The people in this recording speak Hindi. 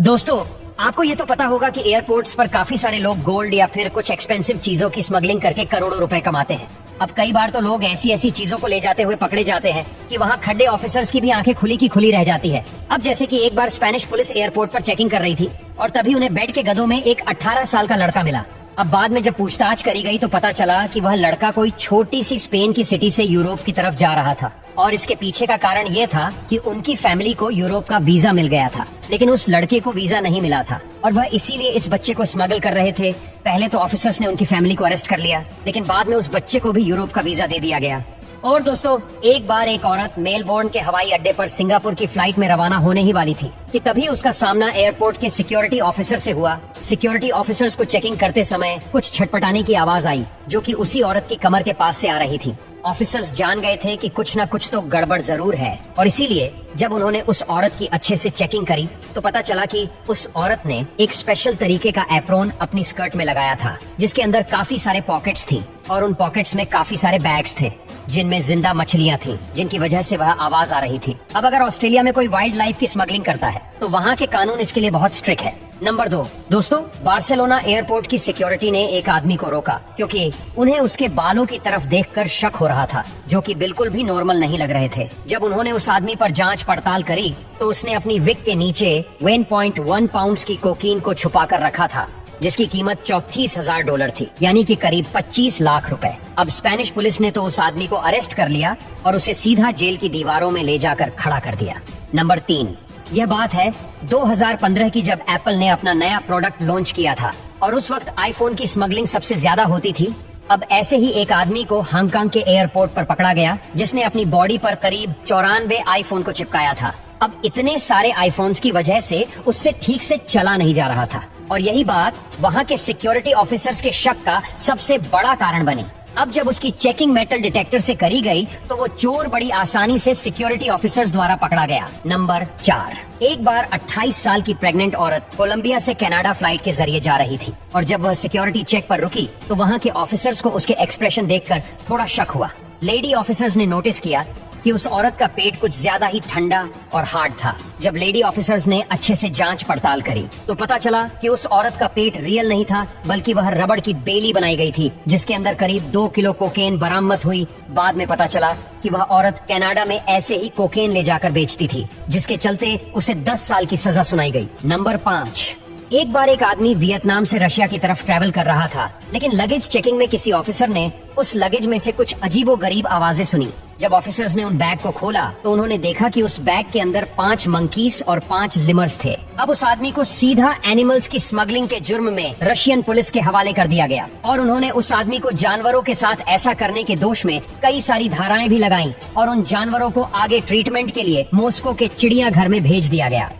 दोस्तों, आपको ये तो पता होगा कि एयरपोर्ट्स पर काफी सारे लोग गोल्ड या फिर कुछ एक्सपेंसिव चीजों की स्मगलिंग करके करोड़ों रुपए कमाते हैं। अब कई बार तो लोग ऐसी ऐसी चीजों को ले जाते हुए पकड़े जाते हैं कि वहाँ खड्डे ऑफिसर्स की भी आंखें खुली की खुली रह जाती है। अब जैसे कि एक बार स्पेनिश पुलिस एयरपोर्ट पर चेकिंग कर रही थी और तभी उन्हें बेड के गदों में एक 18 साल का लड़का मिला। अब बाद में जब पूछताछ करी गई तो पता चला कि वह लड़का कोई छोटी सी स्पेन की सिटी से यूरोप की तरफ जा रहा था और इसके पीछे का कारण ये था कि उनकी फैमिली को यूरोप का वीजा मिल गया था, लेकिन उस लड़के को वीजा नहीं मिला था और वह इसीलिए इस बच्चे को स्मगल कर रहे थे। पहले तो ऑफिसर्स ने उनकी फैमिली को अरेस्ट कर लिया, लेकिन बाद में उस बच्चे को भी यूरोप का वीजा दे दिया गया। और दोस्तों, एक बार एक औरत मेलबोर्न के हवाई अड्डे पर सिंगापुर की फ्लाइट में रवाना होने ही वाली थी कि तभी उसका सामना एयरपोर्ट के सिक्योरिटी ऑफिसर से हुआ। सिक्योरिटी ऑफिसर्स को चेकिंग करते समय कुछ छटपटाने की आवाज आई जो कि उसी औरत की कमर के पास से आ रही थी। ऑफिसर्स जान गए थे कि कुछ न कुछ तो गड़बड़ जरूर है और इसीलिए जब उन्होंने उस औरत की अच्छे से चेकिंग करी तो पता चला कि उस औरत ने एक स्पेशल तरीके का एप्रोन अपनी स्कर्ट में लगाया था जिसके अंदर काफी सारे पॉकेट्स थी और उन पॉकेट्स में काफी सारे बैग्स थे जिनमें जिंदा मछलियां थी, जिनकी वजह से वह आवाज आ रही थी। अब अगर ऑस्ट्रेलिया में कोई वाइल्ड लाइफ की स्मगलिंग करता है तो वहाँ के कानून इसके लिए बहुत स्ट्रिक्ट है। नंबर 2, दोस्तों, बार्सिलोना एयरपोर्ट की सिक्योरिटी ने एक आदमी को रोका क्योंकि उन्हें उसके बालों की तरफ देखकर शक हो रहा था जो कि बिल्कुल भी नॉर्मल नहीं लग रहे थे। जब उन्होंने उस आदमी पर जांच पड़ताल करी तो उसने अपनी विग के नीचे 1.1 पाउंड की कोकीन को छुपा कर रखा था जिसकी कीमत $34,000 थी, यानी कि करीब 25 लाख रुपए। अब स्पेनिश पुलिस ने तो उस आदमी को अरेस्ट कर लिया और उसे सीधा जेल की दीवारों में ले जाकर खड़ा कर दिया। नंबर 3, यह बात है 2015 की जब एप्पल ने अपना नया प्रोडक्ट लॉन्च किया था और उस वक्त आईफोन की स्मगलिंग सबसे ज्यादा होती थी। अब ऐसे ही एक आदमी को हांगकांग के एयरपोर्ट पर पकड़ा गया जिसने अपनी बॉडी पर करीब 94 आईफोन को चिपकाया था। अब इतने सारे आईफोन्स की वजह से उससे ठीक से चला नहीं जा रहा था और यही बात वहाँ के सिक्योरिटी ऑफिसर्स के शक का सबसे बड़ा कारण बनी। अब जब उसकी चेकिंग मेटल डिटेक्टर से करी गई तो वो चोर बड़ी आसानी से सिक्योरिटी ऑफिसर्स द्वारा पकड़ा गया। नंबर 4, एक बार 28 साल की प्रेग्नेंट औरत कोलंबिया से कनाडा फ्लाइट के जरिए जा रही थी और जब वह सिक्योरिटी चेक पर रुकी तो वहाँ के ऑफिसर्स को उसके एक्सप्रेशन देखकर थोड़ा शक हुआ। लेडी ऑफिसर्स ने नोटिस किया कि उस औरत का पेट कुछ ज्यादा ही ठंडा और हार्ड था। जब लेडी ऑफिसर्स ने अच्छे से जांच पड़ताल करी तो पता चला कि उस औरत का पेट रियल नहीं था बल्कि वह रबड़ की बेली बनाई गई थी जिसके अंदर करीब 2 किलो कोकेन बरामद हुई। बाद में पता चला कि वह औरत कनाडा में ऐसे ही कोकेन ले जाकर बेचती थी जिसके चलते उसे 10 साल की सजा सुनाई गई। नंबर 5, एक बार एक आदमी वियतनाम से रशिया की तरफ ट्रैवल कर रहा था, लेकिन लगेज चेकिंग में किसी ऑफिसर ने उस लगेज में से कुछ अजीबोगरीब आवाजें सुनी। जब ऑफिसर्स ने उन बैग को खोला तो उन्होंने देखा कि उस बैग के अंदर 5 मंकीस और 5 लिमर्स थे। अब उस आदमी को सीधा एनिमल्स की स्मगलिंग के जुर्म में रशियन पुलिस के हवाले कर दिया गया और उन्होंने उस आदमी को जानवरों के साथ ऐसा करने के दोष में कई सारी धाराएं भी लगाई और उन जानवरों को आगे ट्रीटमेंट के लिए मॉस्को के चिड़ियाघर में भेज दिया गया।